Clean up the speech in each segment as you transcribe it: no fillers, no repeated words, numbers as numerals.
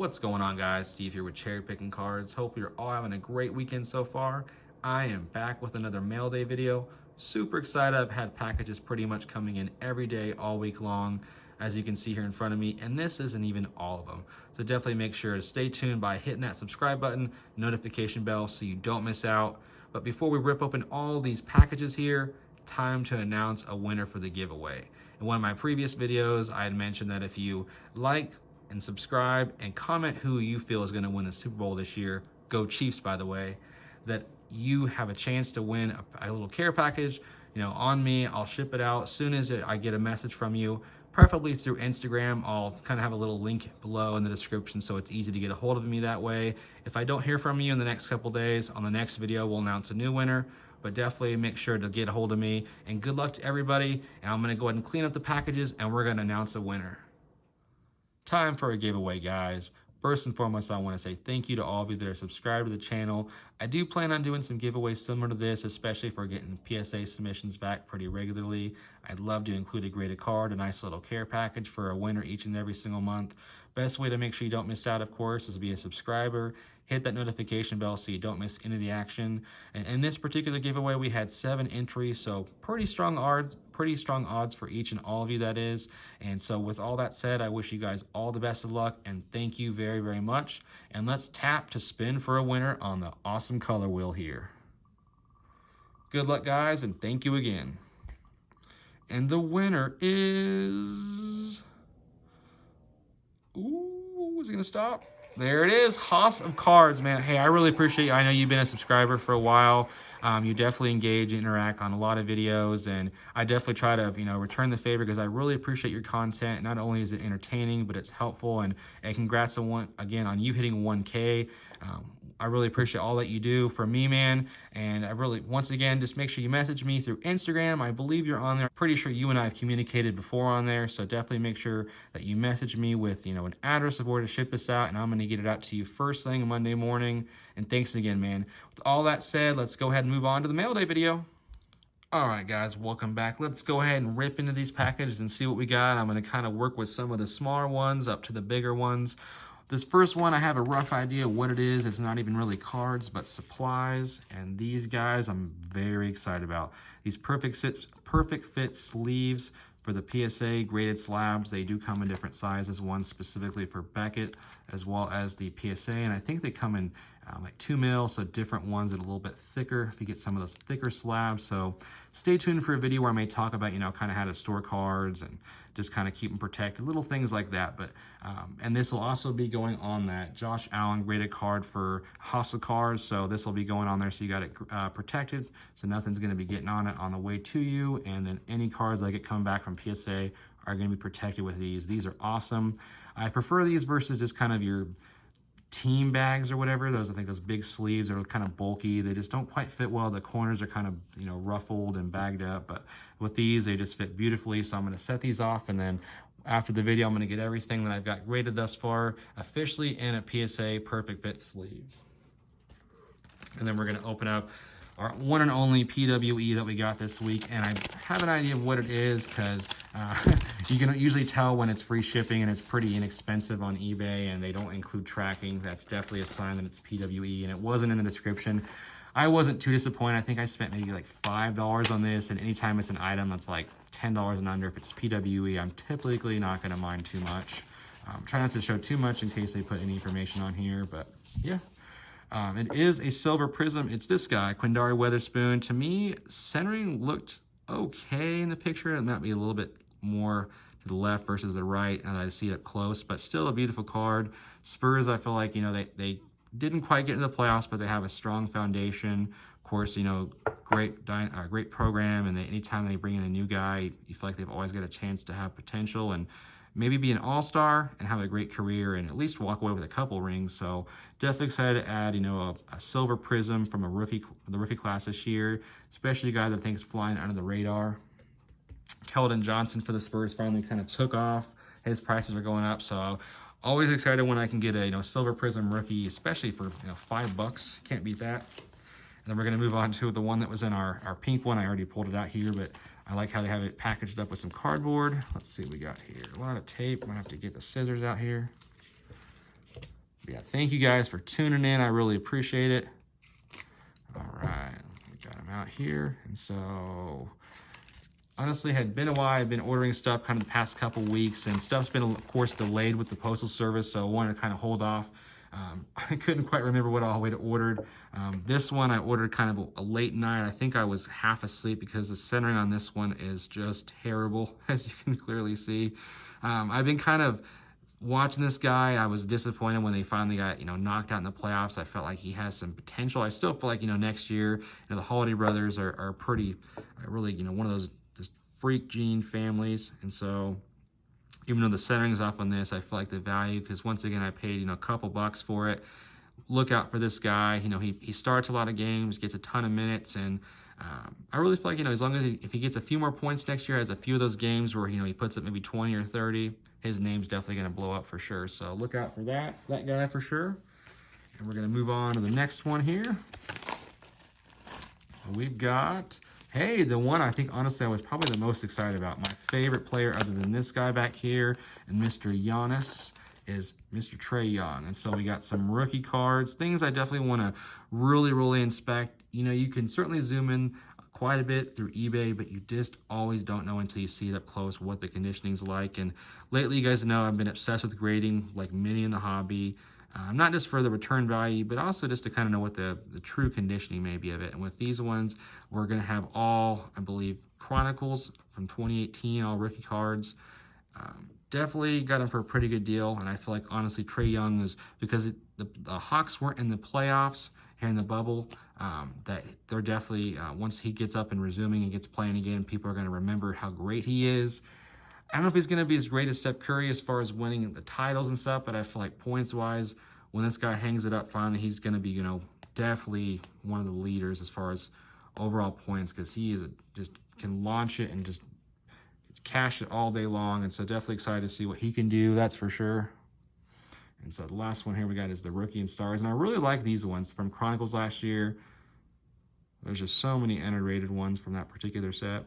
What's going on, guys? Steve here with Cherry Picking Cards. Hope you're all having a great weekend so far. I am back with another mail day video. Super excited. I've had packages pretty much coming in every day all week long, as you can see here in front of me, and this isn't even all of them. So definitely make sure to stay tuned by hitting that subscribe button, notification bell, so you don't miss out. But before we rip open all these packages here, time to announce a winner for the giveaway. In one of my previous videos, I had mentioned that if you like and subscribe and comment who you feel is going to win the Super Bowl this year, go Chiefs by the way, that you have a chance to win a little care package, on me. I'll ship it out as soon as I get a message from you, preferably through Instagram. I'll kind of have a little link below in the description so it's easy to get a hold of me that way. If I don't hear from you in the next couple days, on the next video we'll announce a new winner, but definitely make sure to get a hold of me, and good luck to everybody. And I'm going to go ahead and clean up the packages and we're going to announce a winner. Time for a giveaway, guys. First and foremost, I want to say thank you to all of you that are subscribed to the channel. I do plan on doing some giveaways similar to this, especially if we're getting PSA submissions back pretty regularly. I'd love to include a graded card, a nice little care package for a winner each and every single month. Best way to make sure you don't miss out, of course, is to be a subscriber. Hit that notification bell so you don't miss any of the action. And in this particular giveaway, we had 7 entries, so pretty strong odds for each and all of you, that is. And so with all that said, I wish you guys all the best of luck and thank you very, very much. And let's tap to spin for a winner on the awesome color wheel here. Good luck, guys, and thank you again. And the winner is... Ooh, is it gonna stop? There it is, House of Cards, man. Hey, I really appreciate you. I know you've been a subscriber for a while. You definitely engage and interact on a lot of videos, and I definitely try to, return the favor because I really appreciate your content. Not only is it entertaining, but it's helpful, and congrats on you hitting 1K. I really appreciate all that you do for me, man. And I really, once again, just make sure you message me through Instagram. I believe you're on there. Pretty sure you and I have communicated before on there. So definitely make sure that you message me with, an address of where to ship this out. And I'm going to get it out to you first thing Monday morning. And thanks again, man. With all that said, let's go ahead and move on to the mail day video. All right, guys, welcome back. Let's go ahead and rip into these packages and see what we got. I'm going to kind of work with some of the smaller ones up to the bigger ones. This first one, I have a rough idea of what it is. It's not even really cards, but supplies. And these guys, I'm very excited about. These perfect fit sleeves for the PSA graded slabs. They do come in different sizes, one specifically for Beckett, as well as the PSA. And I think they come in like 2 mil, so different ones that are a little bit thicker if you get some of those thicker slabs. So stay tuned for a video where I may talk about, kind of how to store cards and just kind of keep them protected, little things like that. But and this will also be going on that Josh Allen graded card for House of Cards. So this will be going on there, so you got it protected, so nothing's going to be getting on it on the way to you. And then any cards that get coming back from PSA are going to be protected with these. These are awesome. I prefer these versus just kind of your team bags or whatever. I think those big sleeves are kind of bulky. They just don't quite fit well. The corners are kind of, ruffled and bagged up, but with these, they just fit beautifully. So I'm going to set these off, and then after the video, I'm going to get everything that I've got graded thus far officially in a PSA perfect fit sleeve. And then we're going to open up our one and only PWE that we got this week, and I have an idea of what it is because you can usually tell when it's free shipping and it's pretty inexpensive on eBay and they don't include tracking. That's definitely a sign that it's PWE, and it wasn't in the description. I wasn't too disappointed. I think I spent maybe like $5 on this, and anytime it's an item that's like $10 and under, if it's PWE, I'm typically not going to mind too much. Try not to show too much in case they put any information on here, but yeah. It is a Silver Prizm. It's this guy, Quindari Weatherspoon. To me, centering looked okay in the picture. It might be a little bit more to the left versus the right, and I see it up close, but still a beautiful card. Spurs, I feel like, they didn't quite get into the playoffs, but they have a strong foundation. Of course, great program, and anytime they bring in a new guy, you feel like they've always got a chance to have potential and maybe be an all-star and have a great career and at least walk away with a couple rings. So definitely excited to add, a Silver Prizm from the rookie class this year, especially a guy that thinks flying under the radar. Keldon Johnson for the Spurs finally kind of took off. His prices are going up, so always excited when I can get a Silver Prizm rookie, especially for $5. Can't beat that. And then we're going to move on to the one that was in our pink one. I already pulled it out here, but I like how they have it packaged up with some cardboard. Let's see what we got here. A lot of tape. I'm going to have to get the scissors out here. Yeah, thank you guys for tuning in. I really appreciate it. All right, we got them out here. And so, honestly, had been a while. I've been ordering stuff kind of the past couple weeks, and stuff's been, of course, delayed with the Postal Service, so I wanted to kind of hold off. I couldn't quite remember what all I'd ordered. This one I ordered kind of a late night. I think I was half asleep because the centering on this one is just terrible, as you can clearly see. I've been kind of watching this guy. I was disappointed when they finally got, knocked out in the playoffs. I felt like he has some potential. I still feel like, next year, the Holiday brothers are pretty, really, one of those just freak gene families. And so even though the centering's off on this, I feel like the value, because once again, I paid, a couple bucks for it. Look out for this guy. He starts a lot of games, gets a ton of minutes, and I really feel like, as long as if he gets a few more points next year, has a few of those games where, he puts up maybe 20 or 30, his name's definitely going to blow up for sure. So look out for that guy for sure. And we're going to move on to the next one here. We've got, hey, the one I think, honestly, I was probably the most excited about. My favorite player other than this guy back here and Mr. Giannis is Mr. Trae Young. And so we got some rookie cards, things I definitely want to really inspect. You can certainly zoom in quite a bit through eBay, but you just always don't know until you see it up close what the conditioning's like. And lately, you guys know I've been obsessed with grading, like many in the hobby. Not just for the return value, but also just to kind of know what the true conditioning may be of it. And with these ones, we're going to have all, I believe, Chronicles from 2018, all rookie cards. Definitely got them for a pretty good deal. And I feel like, honestly, Trae Young is, because the Hawks weren't in the playoffs here in the bubble, that they're definitely, once he gets up and resuming and gets playing again, people are going to remember how great he is. I don't know if he's going to be as great as Steph Curry as far as winning the titles and stuff, but I feel like points-wise, when this guy hangs it up finally, he's going to be, definitely one of the leaders as far as overall points, because he is just can launch it and just cash it all day long. And so definitely excited to see what he can do, that's for sure. And so the last one here we got is the Rookie and Stars. And I really like these ones from Chronicles last year. There's just so many underrated ones from that particular set.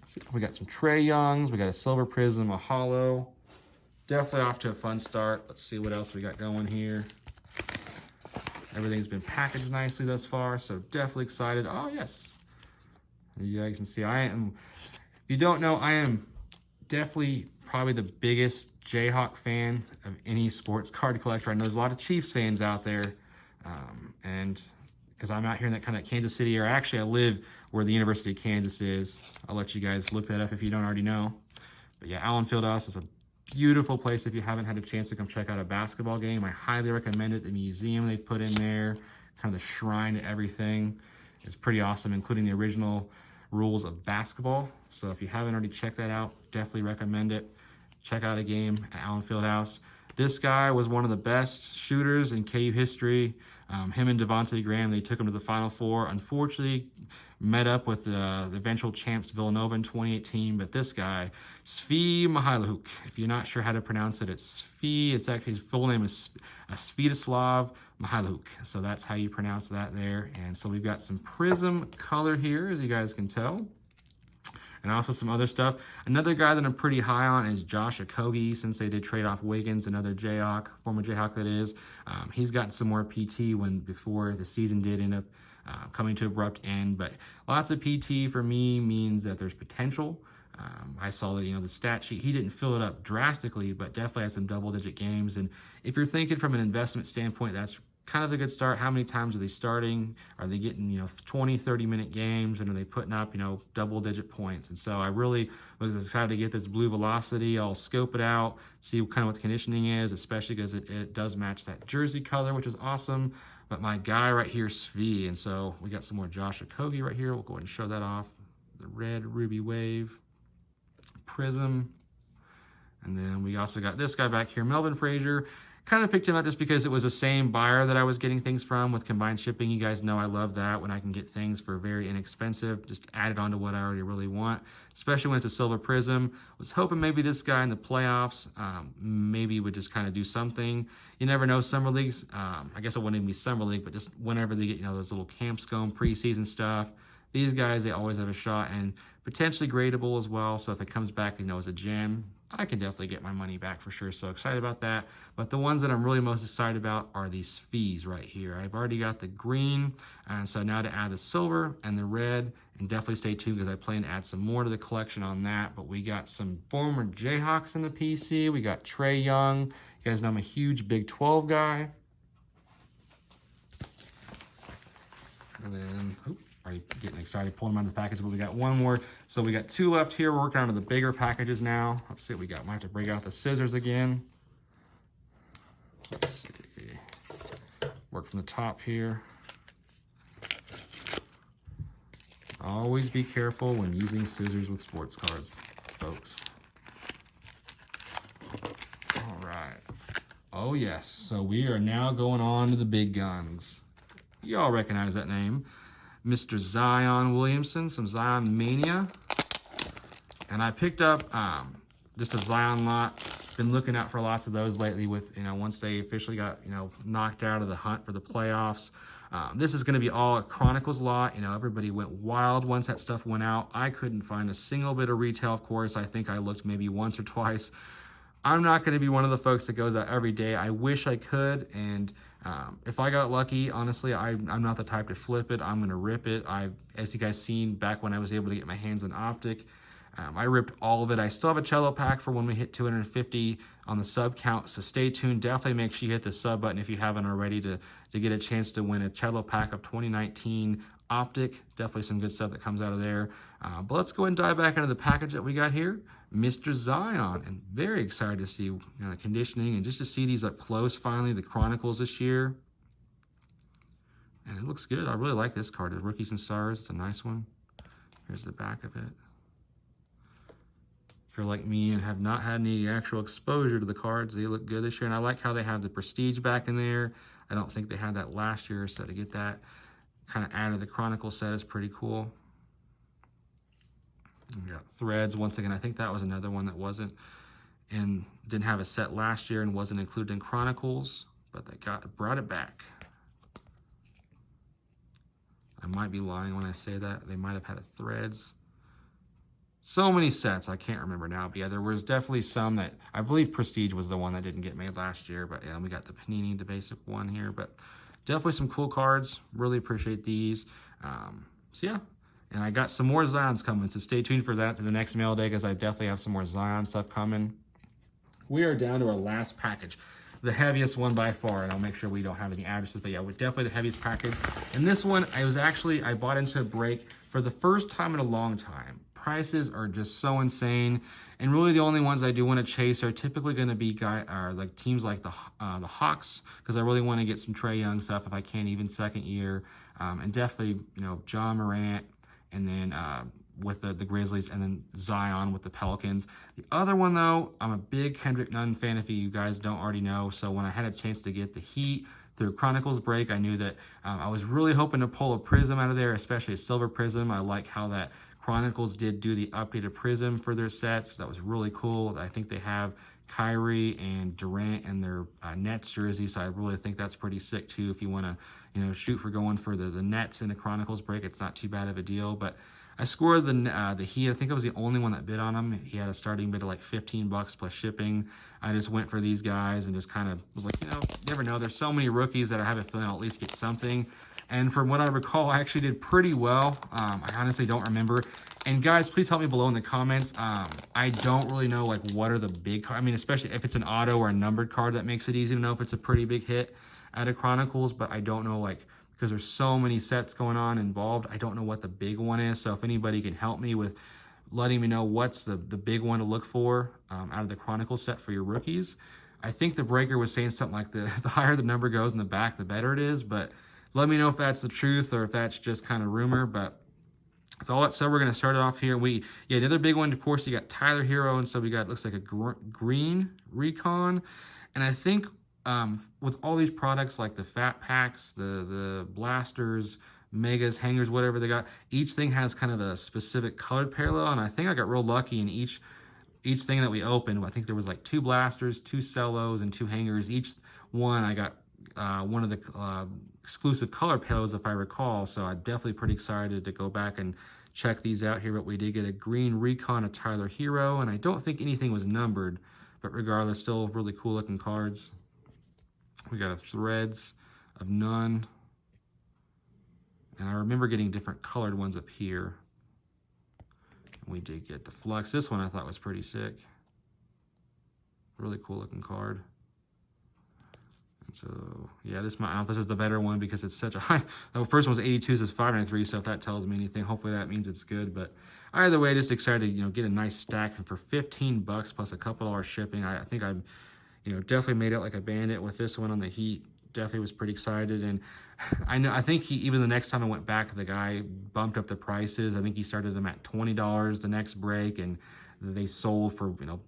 So we got some Trae Youngs. We got a Silver Prizm, a Hollow. Definitely off to a fun start. Let's see what else we got going here. Everything's been packaged nicely thus far, so definitely excited. Oh, yes. You guys can see I am, if you don't know, I am definitely probably the biggest Jayhawk fan of any sports card collector. I know there's a lot of Chiefs fans out there, and because I'm out here in that kind of Kansas City area. Actually, I live where the University of Kansas is. I'll let you guys look that up if you don't already know. But yeah, Allen Fieldhouse is a beautiful place if you haven't had a chance to come check out a basketball game. I highly recommend it. The museum they've put in there, kind of the shrine to everything, is pretty awesome, including the original rules of basketball. So if you haven't already checked that out, definitely recommend it. Check out a game at Allen Fieldhouse. This guy was one of the best shooters in KU history. Him and Devontae Graham, they took him to the Final Four. Unfortunately, met up with the eventual champs Villanova in 2018. But this guy, Svi Mihajlovic, if you're not sure how to pronounce it, it's Svi. It's actually, his full name is Svetoslav Mihajlovic. So that's how you pronounce that there. And so we've got some Prism color here, as you guys can tell. And also some other stuff. Another guy that I'm pretty high on is Josh Okogie, since they did trade off Wiggins, another Jayhawk, former Jayhawk that is. He's gotten some more PT before the season did end up coming to an abrupt end. But lots of PT for me means that there's potential. I saw that, the stat sheet, he didn't fill it up drastically, but definitely had some double-digit games. And if you're thinking from an investment standpoint, that's kind of a good start. How many times are they starting? Are they getting, 20, 30-minute games? And are they putting up, double-digit points? And so I really was excited to get this blue velocity. I'll scope it out, see kind of what the conditioning is, especially because it does match that jersey color, which is awesome. But my guy right here is Svi. And so we got some more Josh Okogie right here. We'll go ahead and show that off. The red Ruby Wave Prism. And then we also got this guy back here, Melvin Frazier. Kind of picked him up just because it was the same buyer that I was getting things from with combined shipping. You guys know I love that when I can get things for very inexpensive, just add it on to what I already really want, especially when it's a Silver Prizm. Was hoping maybe this guy in the playoffs maybe would just kind of do something. You never know, summer leagues, I guess it wouldn't even be summer league, but just whenever they get, those little camps going, preseason stuff, these guys, they always have a shot and potentially gradable as well. So if it comes back, as a gem, I can definitely get my money back for sure. So excited about that. But the ones that I'm really most excited about are these fees right here. I've already got the green, and so now to add the silver and the red, and definitely stay tuned because I plan to add some more to the collection on that. But we got some former Jayhawks in the PC. We got Trae Young. You guys know I'm a huge Big 12 guy. And then, already getting excited pulling them out of the package, but we got one more. So we got 2 left here. We're working on the bigger packages now. Let's see what we got. Might have to break out the scissors again. Let's see. Work from the top here. Always be careful when using scissors with sports cards, folks. All right. Oh yes, so we are now going on to the big guns. Y'all recognize that name. Mr. Zion Williamson, some Zion Mania. And I picked up just a Zion lot. Been looking out for lots of those lately with, once they officially got, knocked out of the hunt for the playoffs. This is going to be all a Chronicles lot. Everybody went wild once that stuff went out. I couldn't find a single bit of retail, of course. I think I looked maybe once or twice. I'm not going to be one of the folks that goes out every day. I wish I could, and if I got lucky, honestly, I'm not the type to flip it. I'm going to rip it. As you guys seen back when I was able to get my hands on Optic, I ripped all of it. I still have a cello pack for when we hit 250 on the sub count, so stay tuned. Definitely make sure you hit the sub button if you haven't already to get a chance to win a cello pack of 2019 Optic. Definitely some good stuff that comes out of there. But let's go ahead and dive back into the package that we got here. Mr. Zion, and very excited to see the conditioning and just to see these up close finally, the Chronicles this year. And it looks good. I really like this card, the Rookies and Stars. It's a nice one. Here's the back of it. If you're like me and have not had any actual exposure to the cards, they look good this year. And I like how they have the Prestige back in there. I don't think they had that last year, so to get that kind of added to the Chronicle set is pretty cool. We got Threads. Once again, I think that was another one that wasn't and didn't have a set last year and wasn't included in Chronicles, but they brought it back. I might be lying when I say that. They might have had a Threads. So many sets, I can't remember now. But yeah, there was definitely some that, I believe Prestige was the one that didn't get made last year. But yeah, we got the Panini, the basic one here. But definitely some cool cards. Really appreciate these. So yeah. And I got some more Zions coming, so stay tuned for that to the next mail day because I definitely have some more Zion stuff coming. We are down to our last package, the heaviest one by far, and I'll make sure we don't have any addresses, but yeah, we're definitely the heaviest package. And this one, I bought into a break for the first time in a long time. Prices are just so insane, and really the only ones I do want to chase are typically going to be teams like the Hawks, because I really want to get some Trae Young stuff if I can, even second year, and definitely John Morant. And then with the Grizzlies, and then Zion with the Pelicans. The other one, though, I'm a big Kendrick Nunn fan if you guys don't already know. So when I had a chance to get the Heat through Chronicles break, I knew that I was really hoping to pull a Prizm out of there, especially a Silver Prizm. I like how that Chronicles did do the updated Prizm for their sets. That was really cool. I think they have Kyrie and Durant in their Nets jersey, so I really think that's pretty sick too. If you want to shoot for going for the Nets in a Chronicles break, it's not too bad of a deal. But I scored the Heat. I think I was the only one that bid on him. He had a starting bid of like $15 plus shipping. I just went for these guys and just kind of was like, you never know. There's so many rookies that I have a feeling I'll at least get something. And from what I recall, I actually did pretty well. I honestly don't remember. And guys, please help me below in the comments. I don't really know what are the big cards. I mean, especially if it's an auto or a numbered card, that makes it easy to know if it's a pretty big hit out of Chronicles. But I don't know because there's so many sets going on involved. I don't know what the big one is. So if anybody can help me with letting me know what's the big one to look for out of the Chronicles set for your rookies. I think the breaker was saying something like the higher the number goes in the back, the better it is. But let me know if that's the truth or if that's just kind of rumor. But with all that said, we're going to start it off here. The other big one, of course, you got Tyler Hero, and so we got, looks like a green Recon. And I think with all these products like the Fat Packs, the Blasters, Megas, Hangers, whatever they got, each thing has kind of a specific colored parallel. And I think I got real lucky in each thing that we opened. I think there was 2 Blasters, 2 Cellos, and 2 Hangers. Each one I got one of the exclusive color pillows, if I recall. So I'm definitely pretty excited to go back and check these out here, but we did get a green Recon of Tyler Hero, and I don't think anything was numbered, but regardless, still really cool looking cards. We got a Threads of None, and I remember getting different colored ones up here. And we did get the Flux. This one I thought was pretty sick. Really cool looking card. And so, yeah, this might, I don't know if this is the better one because it's such a high. The first one was 82, so it's 593. So if that tells me anything, hopefully that means it's good. But either way, just excited to, you know, get a nice stack. And for 15 bucks plus a couple hours shipping, I think I'm, you know, definitely made it like a bandit with this one on the Heat. Definitely was pretty excited. And I think even the next time I went back, the guy bumped up the prices. I think he started them at $20 the next break, and they sold for, you know,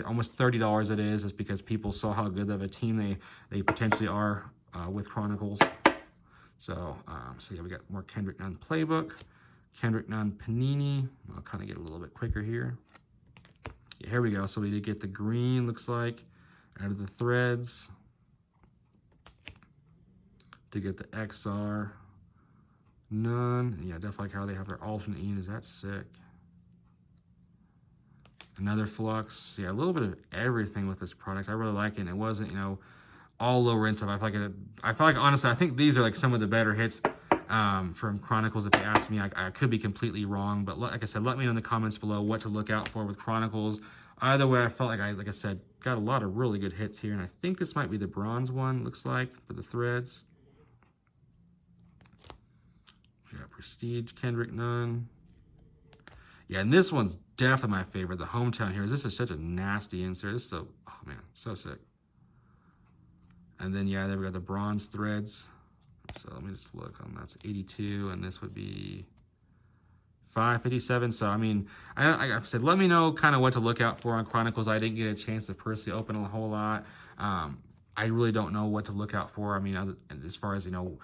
almost $30 it is, because people saw how good of a team they potentially are with Chronicles. So yeah, we got more Kendrick Nunn Playbook, Kendrick Nunn Panini. I'll kind of get a little bit quicker here. Yeah, here we go. So we did get the green, looks like, out of the Threads. To get the XR None. Yeah, definitely like how they have their alternate Ian. Is that sick? Another Flux. Yeah, a little bit of everything with this product. I really like it. And it wasn't, you know, all low rent stuff. I feel like honestly, I think these are like some of the better hits from Chronicles. If you ask me, I could be completely wrong, but like I said, let me know in the comments below what to look out for with Chronicles. Either way, I felt like like I said, got a lot of really good hits here, and I think this might be the bronze one. Looks like for the Threads. We got Prestige Kendrick Nunn. Yeah, and this one's definitely my favorite. The Hometown Heroes. This is such a nasty insert. This is so, oh man, so sick. And then, yeah, there we got the bronze Threads. So let me just look on that's 82, and this would be 557. So, I mean, like I said, let me know kind of what to look out for on Chronicles. I didn't get a chance to personally open a whole lot. I really don't know what to look out for. I mean, as far as, you know,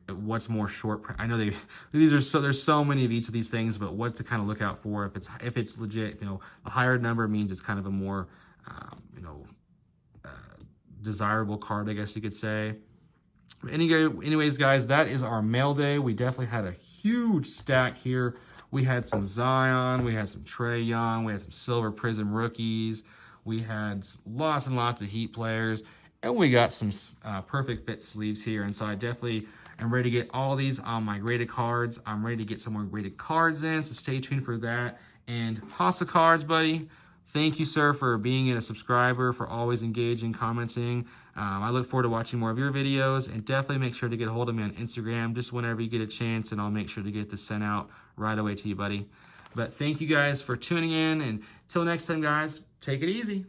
what's more short. I know there's so many of each of these things, but what to kind of look out for if it's legit. You know, a higher number means it's kind of a more you know, desirable card, I guess you could say. Anyways, guys, that is our mail day. We definitely had a huge stack here. We had some Zion, we had some Trae Young, we had some Silver Prizm rookies, we had lots and lots of Heat players, and we got some perfect fit sleeves here. And so I definitely am ready to get all these on my graded cards. I'm ready to get some more graded cards in, so stay tuned for that. And House of Cards, buddy, thank you, sir, for being a subscriber, for always engaging, commenting. I look forward to watching more of your videos, and definitely make sure to get a hold of me on Instagram just whenever you get a chance, and I'll make sure to get this sent out right away to you, buddy. But thank you guys for tuning in, and until next time, guys, take it easy.